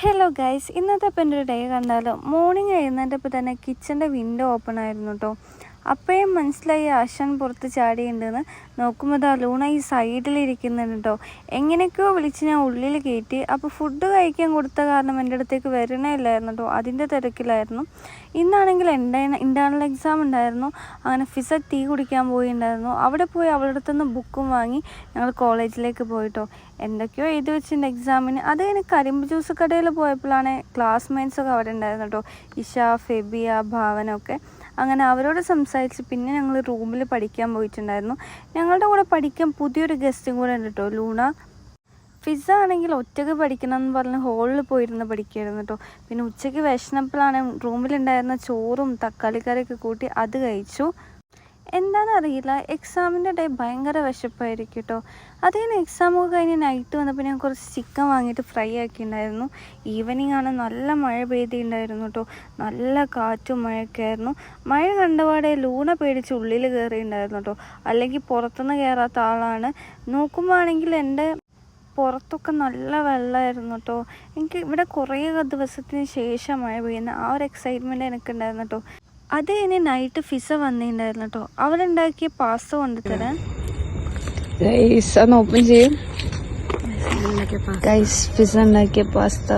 Hello guys, ഇന്നത്തെ ഇപ്പം എൻ്റെ ഒരു ഡേ കണ്ടാലോ. മോർണിംഗ് എഴുന്നേറ്റപ്പോൾ തന്നെ കിച്ചൻ്റെ വിൻഡോ ഓപ്പൺ ആയിരുന്നു കേട്ടോ. അപ്പോഴും മനസ്സിലായി ആശാൻ പുറത്ത് ചാടിയുണ്ടെന്ന്. നോക്കുമ്പോൾ ഇതാ ലൂണ ഈ സൈഡിലിരിക്കുന്നുണ്ട് കേട്ടോ. എങ്ങനെയൊക്കെയോ വിളിച്ച് ഞാൻ ഉള്ളിൽ കയറ്റി. അപ്പോൾ ഫുഡ് കഴിക്കാൻ കൊടുത്ത കാരണം എൻ്റെ അടുത്തേക്ക് വരണേ ഇല്ലായിരുന്നു കേട്ടോ. അതിൻ്റെ തിരക്കിലായിരുന്നു. ഇന്നാണെങ്കിൽ ഇൻ്റേണൽ എക്സാം ഉണ്ടായിരുന്നു. അങ്ങനെ ഫിസിക്സ് ടീ കുടിക്കാൻ പോയിട്ടുണ്ടായിരുന്നു. അവിടെ പോയി അവളുടെ അടുത്തുനിന്ന് ബുക്കും വാങ്ങി ഞങ്ങൾ കോളേജിലേക്ക് പോയിട്ടോ. എന്തൊക്കെയോ എഴുതി വെച്ചിട്ടുണ്ട് എക്സാമിന്. അത് കഴിഞ്ഞ് കരിമ്പ് ജ്യൂസ് കടയിൽ പോയപ്പോഴാണ് ക്ലാസ്മേറ്റ്സൊക്കെ അവിടെ ഉണ്ടായിരുന്നു കേട്ടോ. ഇഷ, ഫെബിയ, ഭാവനൊക്കെ. അങ്ങനെ അവരോട് സംസാരിച്ച് പിന്നെ ഞങ്ങൾ റൂമിൽ പഠിക്കാൻ പോയിട്ടുണ്ടായിരുന്നു. ഞങ്ങളുടെ കൂടെ പഠിക്കാൻ പുതിയൊരു ഗസ്റ്റും കൂടെ ഉണ്ട് കേട്ടോ, ലൂണ. ഫിസ ആണെങ്കിൽ ഒറ്റയ്ക്ക് പഠിക്കണം എന്ന് പറഞ്ഞ് ഹോളിൽ പോയിരുന്ന് പഠിക്കുമായിരുന്നു കേട്ടോ. പിന്നെ ഉച്ചയ്ക്ക് വിശന്നപ്പോഴാണ് റൂമിലുണ്ടായിരുന്ന ചോറും തക്കാളിക്കറിയൊക്കെ കൂട്ടി അത് കഴിച്ചു. എന്താണെന്നറിയില്ല, എക്സാമിൻ്റെ ഡേ ഭയങ്കര വിശപ്പായിരിക്കും കേട്ടോ. അതിന് എക്സാമൊക്കെ കഴിഞ്ഞ് നൈറ്റ് വന്നപ്പോൾ ഞാൻ കുറച്ച് ചിക്കൻ വാങ്ങിയിട്ട് ഫ്രൈ ആക്കിയിട്ടുണ്ടായിരുന്നു. ഈവനിങ് ആണ്, നല്ല മഴ പെയ്തിട്ടുണ്ടായിരുന്നു കേട്ടോ. നല്ല കാറ്റും മഴയൊക്കെ ആയിരുന്നു. മഴ കണ്ടപാടെ ലൂണ പേടിച്ച് ഉള്ളിൽ കയറിയിട്ടുണ്ടായിരുന്നു കേട്ടോ. അല്ലെങ്കിൽ പുറത്തുനിന്ന് കയറാത്ത ആളാണ്. നോക്കുമ്പോൾ ആണെങ്കിൽ എൻ്റെ പുറത്തൊക്കെ നല്ല വെള്ളമായിരുന്നു കേട്ടോ. എനിക്ക് ഇവിടെ കുറേ ദിവസത്തിന് ശേഷം മഴ പെയ്യുന്ന ആ ഒരു എക്സൈറ്റ്മെൻറ്റ് എനിക്കുണ്ടായിരുന്നു കേട്ടോ. അത് കഴിഞ്ഞ് നൈറ്റ് ഫിസ വന്നിട്ടുണ്ടായിരുന്നു കേട്ടോ. അവരുണ്ടാക്കിയ പാസ്ത കൊണ്ടുതരാൻ. ഓപ്പൺ ചെയ്യും. ഫിസ ഉണ്ടാക്കിയ പാസ്ത